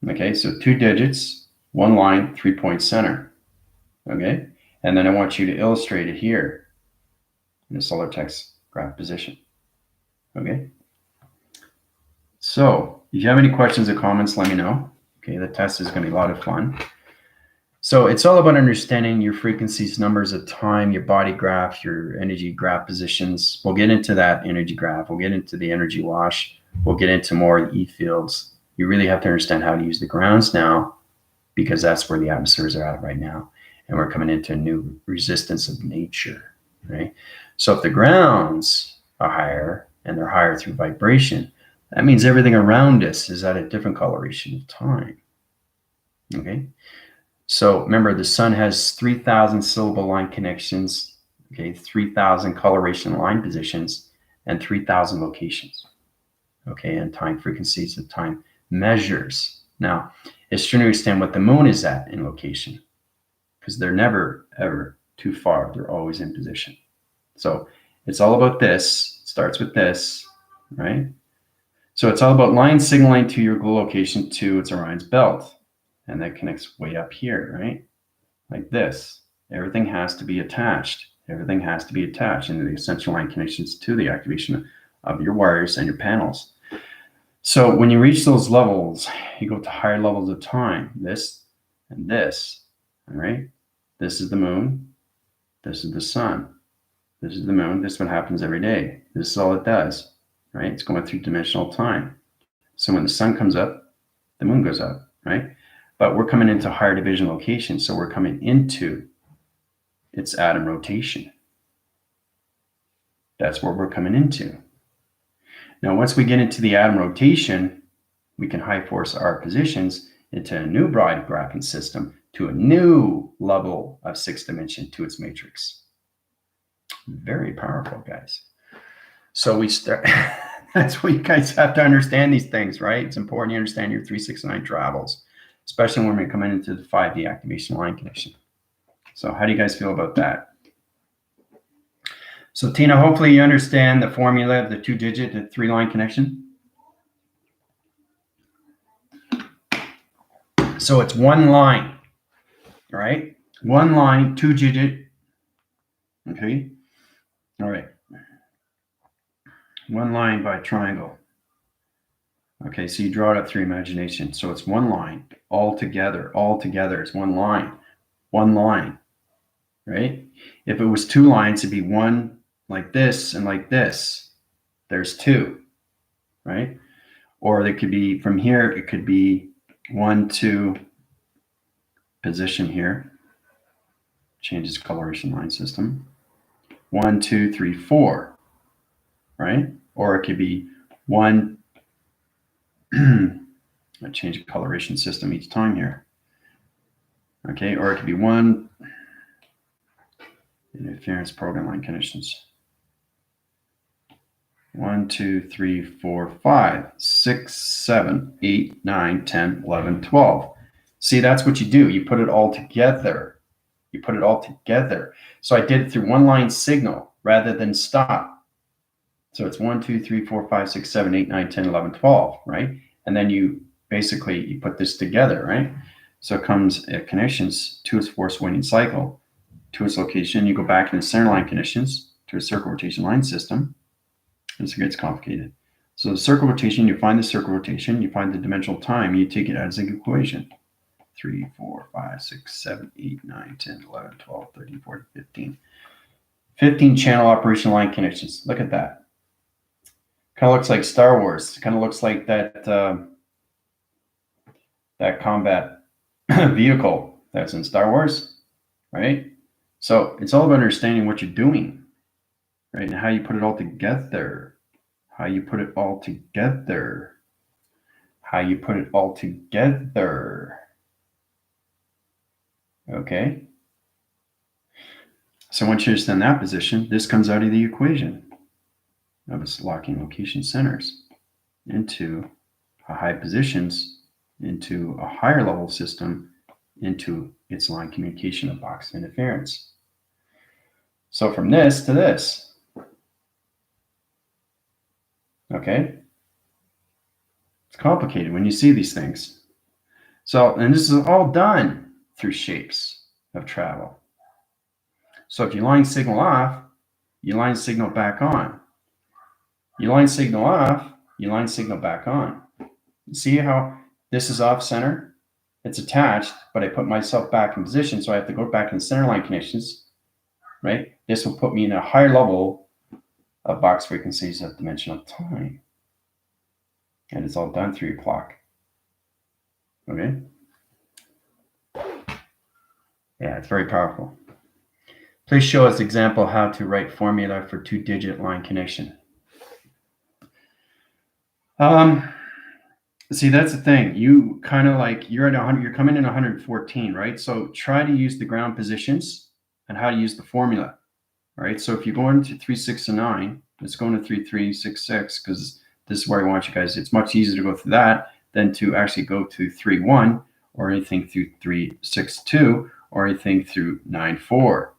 Okay, so 2 digits, 1 line, 3-point center. Okay, and then I want you to illustrate it here in the solar text graph position. Okay, so if you have any questions or comments, let me know. Okay, the test is going to be a lot of fun. So it's all about understanding your frequencies, numbers of time, your body graph, your energy graph positions. We'll get into that energy graph. We'll get into the energy wash. We'll get into more E fields. You really have to understand how to use the grounds now, because that's where the atmospheres are at right now. And we're coming into a new resistance of nature, right? So if the grounds are higher and they're higher through vibration, that means everything around us is at a different coloration of time, okay? So remember, the sun has 3,000 syllable line connections, okay, 3,000 coloration line positions, and 3,000 locations, okay, and time frequencies of time measures. Now, it's true to understand what the moon is at in location, because they're never, ever too far. They're always in position. So it's all about this. It starts with this, right? So it's all about line signaling to your location to its Orion's belt. And that connects way up here, right? Like this. Everything has to be attached. Everything has to be attached into the essential line connections to the activation of your wires and your panels. So when you reach those levels, you go to higher levels of time, this and this, all right? This is the moon. This is the sun. This is the moon. This is what happens every day. This is all it does, right? It's going through dimensional time. So when the sun comes up, the moon goes up, right? But we're coming into higher division locations, so we're coming into its atom rotation. That's where we're coming into. Now, once we get into the atom rotation, we can high force our positions into a new broad graphing system to a new level of 6 dimension to its matrix. Very powerful, guys. So we start, that's what you guys have to understand these things, right? It's important you understand your 369 travels, especially when we're coming into the 5D activation line connection. So how do you guys feel about that? So Tina, hopefully you understand the formula of the 2-digit to 3-line connection. So it's one line, all right? One line, 2-digit, okay? All right. One line by triangle. Okay, so you draw it up through imagination. So it's one line, all together, it's one line, right? If it was 2 lines, it'd be one like this and like this. There's 2, right? Or it could be from here, it could be 1, 2, position here, changes coloration line system. 1, 2, 3, 4, right? Or it could be 1, I change the coloration system each time here. Okay, or it could be 1, interference program line conditions. 1, 2, 3, 4, 5, 6, 7, 8, 9, 10, 11, 12. See, that's what you do. You put it all together. You put it all together. So I did it through one line signal rather than stop. So it's 1, 2, 3, 4, 5, 6, 7, 8, 9, 10, 11, 12, right? And then you basically, you put this together, right? So it comes connections to its force waning cycle, to its location. You go back in the center line conditions to a circle rotation line system. This gets complicated. So the circle rotation, you find the circle rotation, you find the dimensional time, you take it as an equation. 3, 4, 5, 6, 7, 8, 9, 10, 11, 12, 13, 14, 15. 15 channel operation line connections. Look at that. Kind of looks like Star Wars. Kind of looks like that that combat vehicle that's in Star Wars, right? So it's all about understanding what you're doing, right? And how you put it all together. How you put it all together. How you put it all together. Okay? So once you understand that position, this comes out of the equation of its locking location centers into high positions, into a higher level system, into its line communication of box interference. So from this to this, okay? It's complicated when you see these things. So, and this is all done through shapes of travel. So if you line signal off, you line signal back on. You line signal off, you line signal back on. See how this is off center? It's attached, but I put myself back in position, so I have to go back in centerline connections, right? This will put me in a higher level of box frequencies of dimensional time. And it's all done through your clock. Okay? Yeah, it's very powerful. Please show us example how to write formula for 2-digit line connection. See, that's the thing. You kind of like, you're at 100, you're coming in 114, right? So try to use the ground positions and how to use the formula, right? So if you go into 3, 6, and 9, let's go into 3, 3, 6, 6, because this is where I want you guys. It's much easier to go through that than to actually go to 3, 1, or anything through 3, 6, 2, or anything through 9, 4,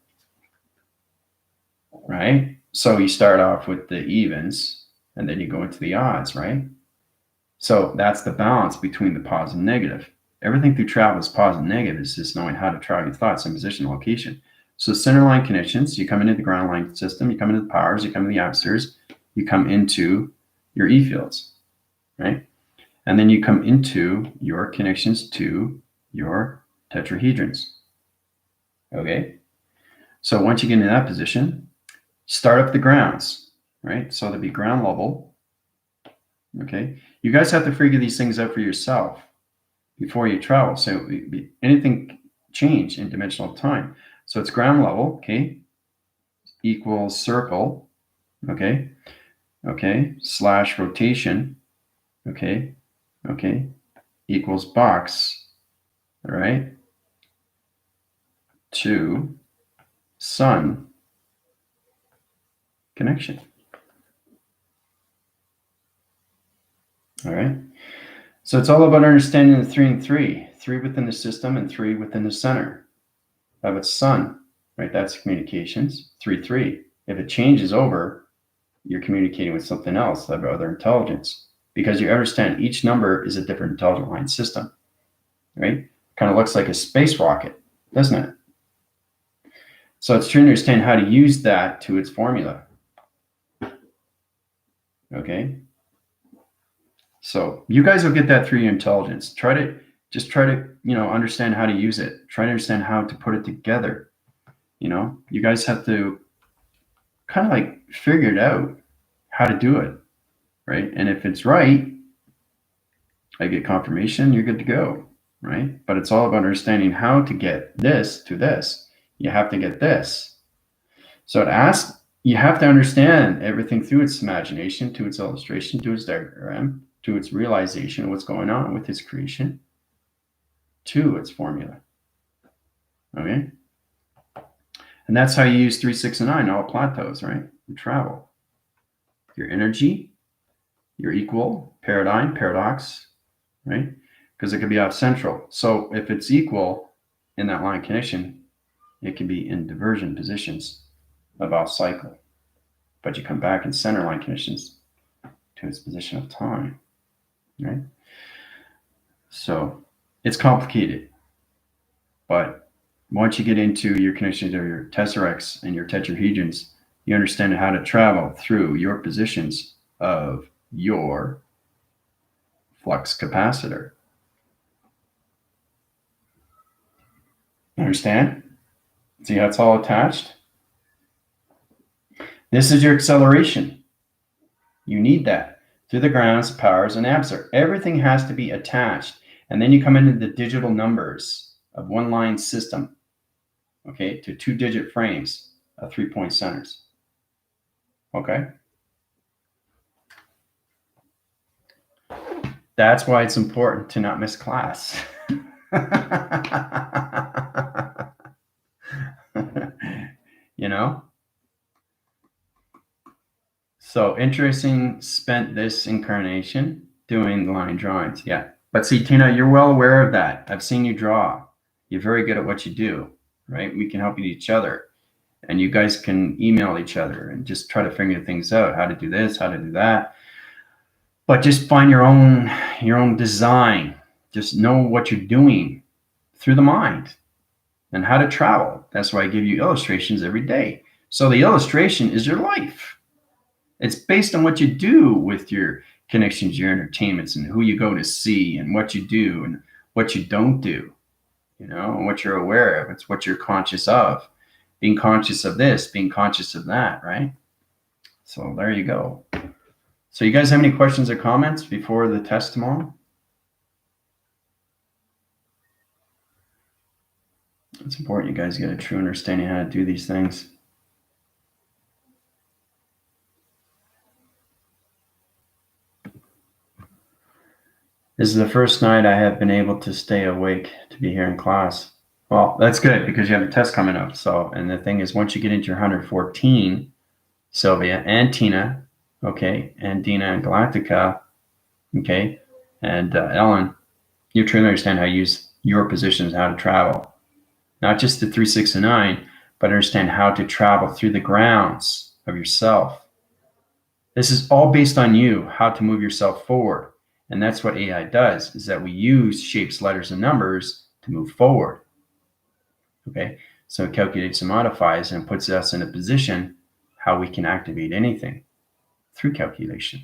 right? So you start off with the evens, and then you go into the odds, right? So that's the balance between the positive and negative. Everything through travel is positive and negative. It's just knowing how to travel your thoughts in position and location. So center line connections, you come into the ground line system, you come into the powers, you come into the atmospheres, you come into your E fields, right? And then you come into your connections to your tetrahedrons. Okay? So once you get into that position, start up the grounds, right? So there'll be ground level. Okay? You guys have to figure these things out for yourself before you travel. So anything change in dimensional time. So it's ground level, okay, equals circle, okay, slash rotation, okay, equals box, all right, to sun connection. All right. So it's all about understanding the 3 and 3, 3 within the system and 3 within the center of its sun, right? That's communications, 3, 3. If it changes over, you're communicating with something else, that other intelligence, because you understand each number is a different intelligent line system, right? Kind of looks like a space rocket, doesn't it? So it's trying to understand how to use that to its formula. Okay. So you guys will get that through your intelligence. Try to, understand how to use it. Try to understand how to put it together. You guys have to kind of like figure it out how to do it, right? And if it's right, I get confirmation, you're good to go, right? But it's all about understanding how to get this to this. You have to get this. So you have to understand everything through its imagination, to its illustration, to its diagram, to its realization of what's going on with its creation, to its formula. Okay? And that's how you use 3, 6, and 9, all Plato's, right? You travel. Your energy, your equal, paradigm, paradox, right? Because it could be off central. So if it's equal in that line connection, it can be in diversion positions of off cycle. But you come back in center line conditions to its position of time, right? So it's complicated. But once you get into your connections of your tesseracts and your tetrahedrons, you understand how to travel through your positions of your flux capacitor. Understand? See how it's all attached? This is your acceleration. You need that. Through the grounds, powers, and absorb. Everything has to be attached. And then you come into the digital numbers of one line system, okay, to 2-digit frames of 3-point centers. Okay? That's why it's important to not miss class. So interesting, spent this incarnation doing the line drawings. Yeah. But see, Tina, you're well aware of that. I've seen you draw. You're very good at what you do, right? We can help each other. And you guys can email each other and just try to figure things out, how to do this, how to do that. But just find your own design. Just know what you're doing through the mind and how to travel. That's why I give you illustrations every day. So the illustration is your life. It's based on what you do with your connections, your entertainments, and who you go to see and what you do and what you don't do, and what you're aware of. It's what you're conscious of. Being conscious of this, being conscious of that, right? So there you go. So you guys have any questions or comments before the test tomorrow? It's important you guys get a true understanding how to do these things. This is the first night I have been able to stay awake to be here in class. Well, that's good because you have a test coming up. So, and the thing is, once you get into your 114, Sylvia and Tina, okay, and Dina and Galactica, okay, and Ellen, you truly understand how to use your positions, how to travel. Not just the 3, 6, and 9, but understand how to travel through the grounds of yourself. This is all based on you, how to move yourself forward. And that's what AI does, is that we use shapes, letters, and numbers to move forward. Okay, so it calculates and modifies and puts us in a position how we can activate anything through calculation.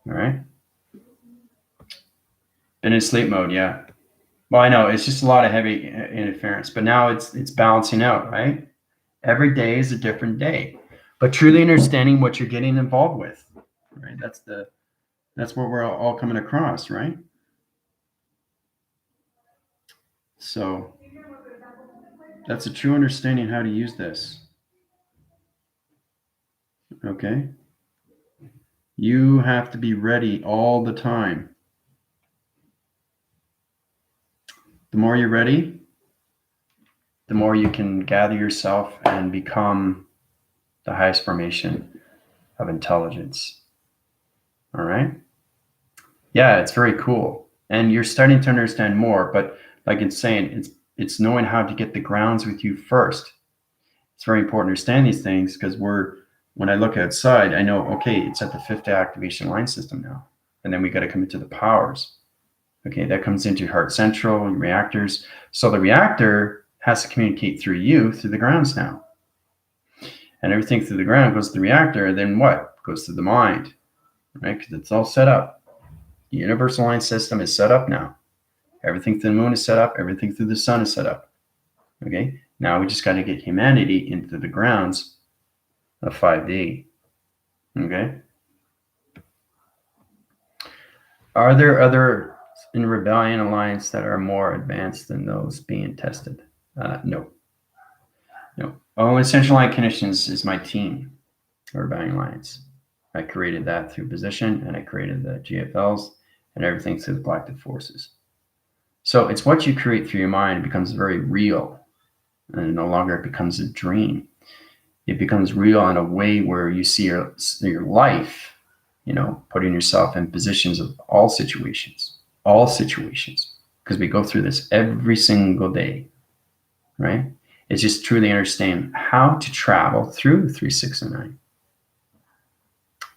All right. And in sleep mode, yeah. Well, I know it's just a lot of heavy interference, but now it's balancing out, right? Every day is a different day, but truly understanding what you're getting involved with, right? That's what we're all coming across, right? So that's a true understanding how to use this. Okay. You have to be ready all the time. The more you're ready, the more you can gather yourself and become the highest formation of intelligence. All right. Yeah, it's very cool. And you're starting to understand more, but like it's saying, it's knowing how to get the grounds with you first. It's very important to understand these things because when I look outside, I know, okay, it's at the 5th activation line system now. And then we got to come into the powers. Okay, that comes into your heart central and reactors. So the reactor has to communicate through you, through the grounds now. And everything through the ground goes to the reactor, and then what? Goes to the mind, right? Because it's all set up. The universal line system is set up now. Everything through the moon is set up. Everything through the sun is set up. Okay, now we just got to get humanity into the grounds of 5D. Okay. Are there other in Rebellion Alliance that are more advanced than those being tested? No. Essential Line Conditions is my team, Rebellion Alliance. I created that through position, and I created the GFLs and everything through the Galactic Forces. So it's what you create through your mind. It becomes very real, and no longer it becomes a dream. It becomes real in a way where you see your life, putting yourself in positions of all situations, because we go through this every single day, right? It's just truly understand how to travel through 3, 6, and 9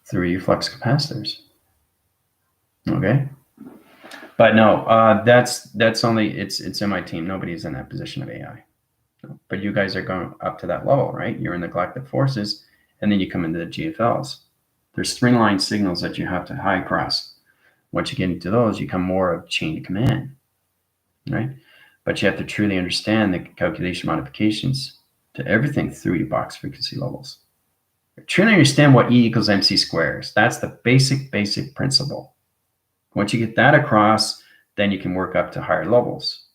through your flux capacitors. Okay. But no, that's only it's in my team. Nobody's in that position of AI. But you guys are going up to that level, right? You're in the galactic forces, and then you come into the GFLs. There's 3 line signals that you have to high cross. Once you get into those, you become more of chain of command, right? But you have to truly understand the calculation modifications to everything through your box frequency levels. Truly understand what E equals MC squares. That's the basic principle. Once you get that across, then you can work up to higher levels,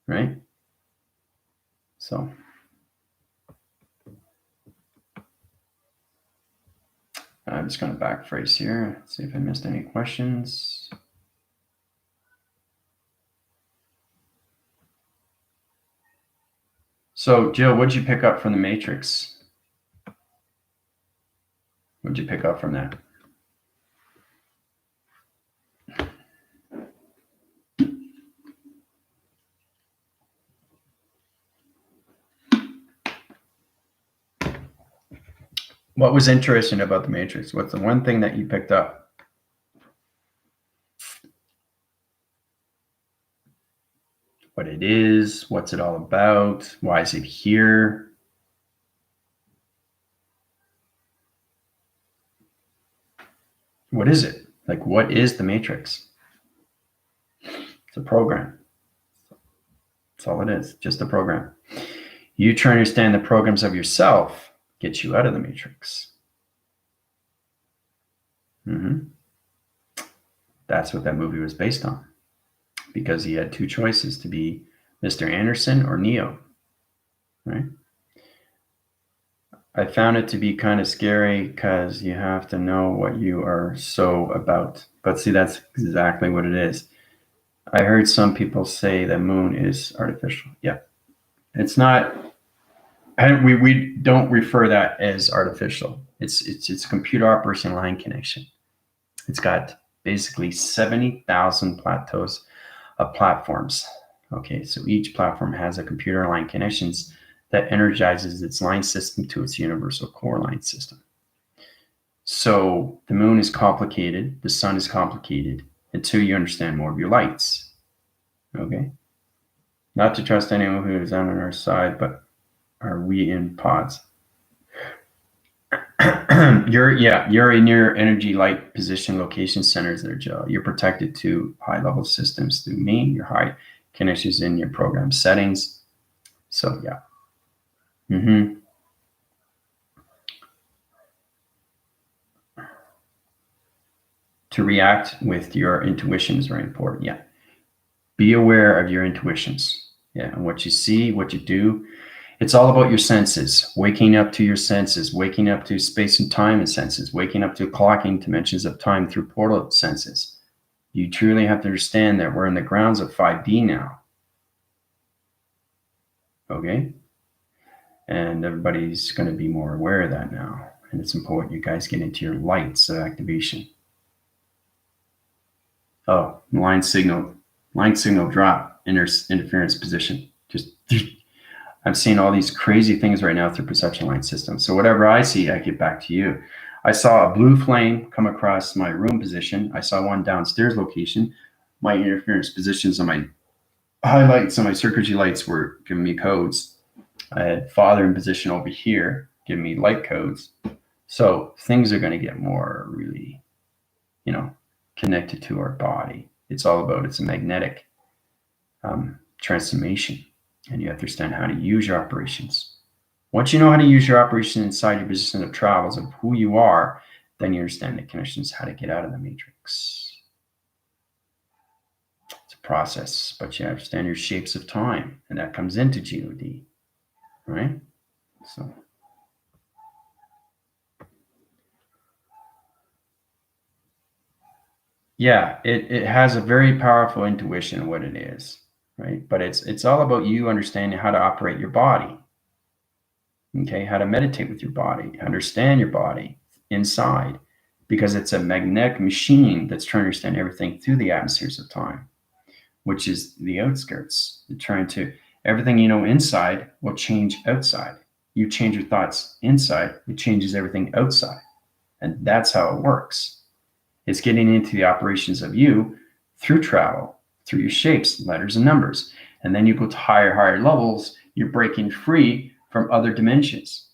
right? So I'm just going to backphrase here, see if I missed any questions. So Jill, what'd you pick up from the Matrix? What'd you pick up from that? What was interesting about the Matrix? What's the one thing that you picked up? What it is, what's it all about, why is it here? What is it? Like, what is the Matrix? a program. That's all it is, just a program. You try to understand the programs of yourself, get you out of the matrix. That's what that movie was based on, because he had two choices, to be Mr. Anderson or Neo, right? I found it to be kind of scary because you have to know what you are so about. But see, that's exactly what it is. I heard some people say the moon is artificial. Yeah, it's not. We don't refer that as artificial. It's a computer operation line connection. It's got basically 70,000 plateaus of platforms. Okay, so each platform has a computer line connections that energizes its line system to its universal core line system. So the moon is complicated, the sun is complicated, until you understand more of your lights. Okay? Not to trust anyone who is on our side, but are we in pods? You're in your energy light position location centers there, Joe. You're protected to high level systems through me, your high connections in your program settings. So yeah. To react with your intuition is very important. Yeah. Be aware of your intuitions. Yeah. And what you see, what you do. It's all about your senses, waking up to your senses, waking up to space and time and senses, waking up to clocking dimensions of time through portal senses. You truly have to understand that we're in the grounds of 5D now. Okay? And everybody's going to be more aware of that now. And it's important you guys get into your lights of activation. Oh, line signal drop, interference position. Just I'm seeing all these crazy things right now through perception line systems. So whatever I see, I get back to you. I saw a blue flame come across my room position. I saw one downstairs location. My interference positions on my highlights and my circuitry lights were giving me codes. I had father in position over here, giving me light codes. So things are going to get more really, connected to our body. It's all about, it's a magnetic transformation. And you have to understand how to use your operations. Once you know how to use your operation inside your business and of travels of who you are, then you understand the connections, how to get out of the matrix. It's a process, but you understand your shapes of time, and that comes into GOD, right? So. Yeah, it has a very powerful intuition of what it is, right? But it's all about you understanding how to operate your body. Okay, how to meditate with your body, understand your body inside, because it's a magnetic machine that's trying to understand everything through the atmospheres of time, which is the outskirts. They're trying to, everything you know inside will change outside. You change your thoughts inside, it changes everything outside. And that's how it works. It's getting into the operations of you through travel, through your shapes, letters, and numbers. And then you go to higher levels, you're breaking free from other dimensions.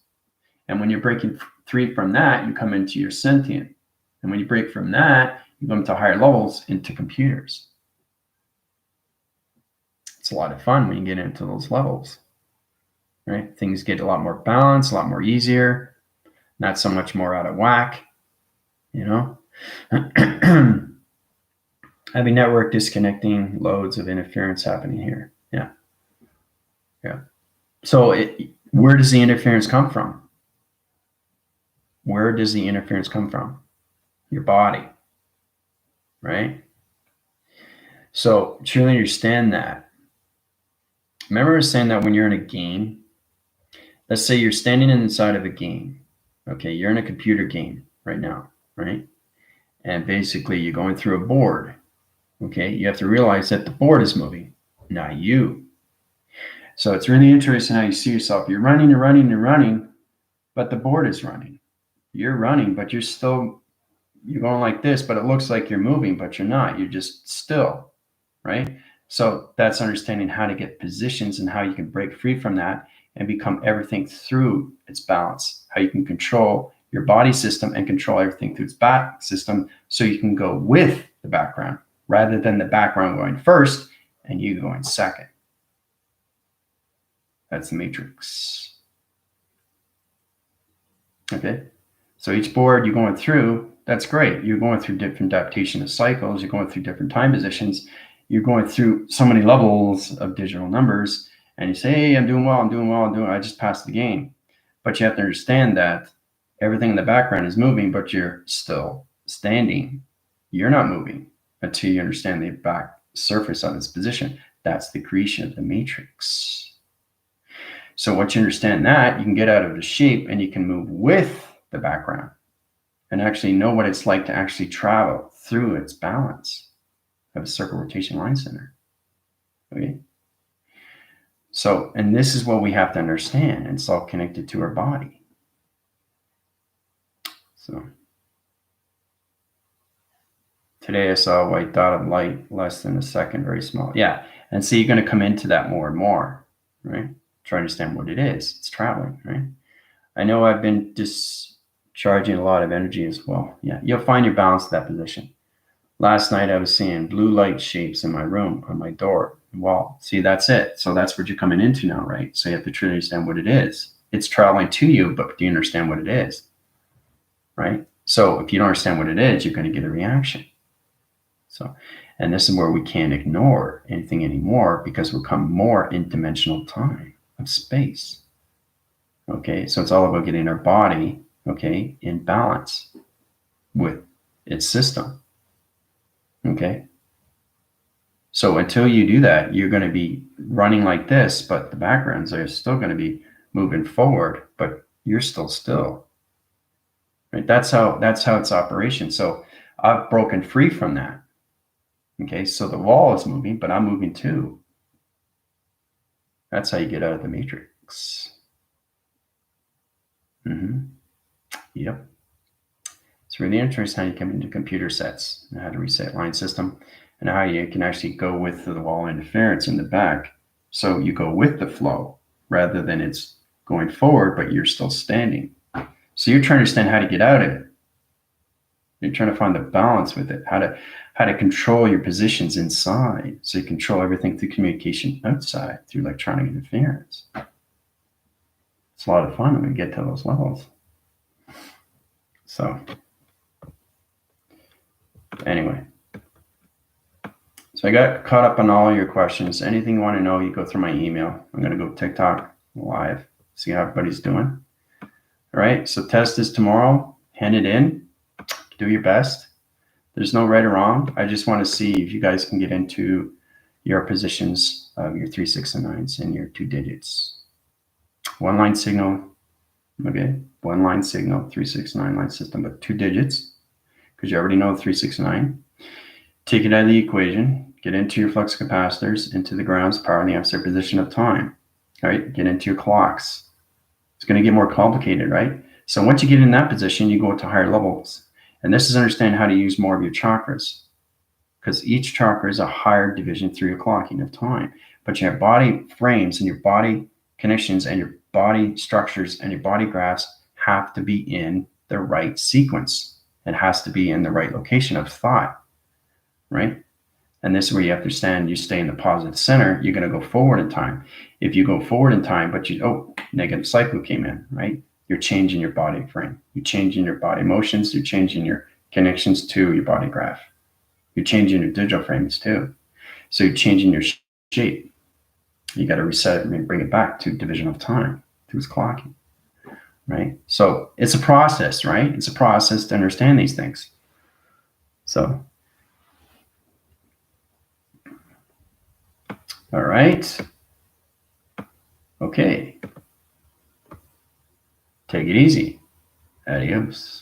And when you're breaking free from that, you come into your sentient. And when you break from that, you go into higher levels, into computers. It's a lot of fun when you get into those levels, right? Things get a lot more balanced, a lot more easier, not so much more out of whack, Heavy network disconnecting, loads of interference happening here. Yeah. So where does the interference come from? Where does the interference come from? Your body, right? So truly understand that. Remember I was saying that when you're in a game, let's say you're standing inside of a game. Okay, you're in a computer game right now, right? And basically you're going through a board. Okay, you have to realize that the board is moving, not you. So it's really interesting how you see yourself. You're running and running and running, but the board is running. You're running, but you're going like this, but it looks like you're moving, but you're not. You're just still, right? So that's understanding how to get positions and how you can break free from that and become everything through its balance, how you can control your body system and control everything through its back system so you can go with the background rather than the background going first and you go in second. That's the matrix. Okay, so each board you're going through, that's great. You're going through different adaptation of cycles. You're going through different time positions. You're going through so many levels of digital numbers, and you say, hey, I'm doing well, I just passed the game. But you have to understand that everything in the background is moving, but you're still standing. You're not moving until you understand the back surface of its position. That's the creation of the matrix. So once you understand that, you can get out of the shape and you can move with the background and actually know what it's like to actually travel through its balance of a circle rotation line center. Okay. So, and this is what we have to understand. It's all connected to our body. So today I saw a white dot of light less than a second, very small. Yeah. And so you're going to come into that more and more, right? Try to understand what it is. It's traveling, right? I know I've been discharging a lot of energy as well. Yeah. You'll find your balance at that position. Last night I was seeing blue light shapes in my room on my door and wall. See, that's it. So that's what you're coming into now, right? So you have to truly understand what it is. It's traveling to you, but do you understand what it is? Right? So if you don't understand what it is, you're going to get a reaction. So, and this is where we can't ignore anything anymore because we've come more in dimensional time of space. Okay, so it's all about getting our body, okay, in balance with its system. Okay. So until you do that, you're going to be running like this, but the backgrounds are still going to be moving forward, but you're still. Right? That's how it's operation. So I've broken free from that. Okay, so the wall is moving, but I'm moving too. That's how you get out of the matrix. Yep. It's really interesting how you come into computer sets and how to reset line system and how you can actually go with the wall interference in the back. So you go with the flow rather than it's going forward, but you're still standing. So you're trying to understand how to get out of it. You're trying to find the balance with it, how to control your positions inside. So you control everything through communication outside through electronic interference. It's a lot of fun when we get to those levels. So anyway, so I got caught up on all your questions. Anything you want to know, you go through my email. I'm going to go TikTok live, see how everybody's doing. All right, so test this tomorrow, hand it in, do your best. There's no right or wrong. I just want to see if you guys can get into your positions of your 3, 6, and 9s and your 2 digits. One line signal, okay, one line signal, 3, 6, 9 line system, but 2 digits, because you already know 3, 6, 9. Take it out of the equation, get into your flux capacitors, into the grounds, power, and the opposite position of time. All right, get into your clocks. It's going to get more complicated, right? So once you get in that position, you go to higher levels. And this is understanding how to use more of your chakras, because each chakra is a higher division through your clocking of time. But your body frames and your body connections and your body structures and your body graphs have to be in the right sequence. It has to be in the right location of thought, right? And this is where you have to understand, you stay in the positive center, you're going to go forward in time. If you go forward in time, but negative cycle came in, right? You're changing your body frame. You're changing your body motions. You're changing your connections to your body graph. You're changing your digital frames too. So you're changing your shape. You got to reset it and bring it back to division of time through its clocking, right? So it's a process, right? It's a process to understand these things. So, all right. Okay. Take it easy. Adios.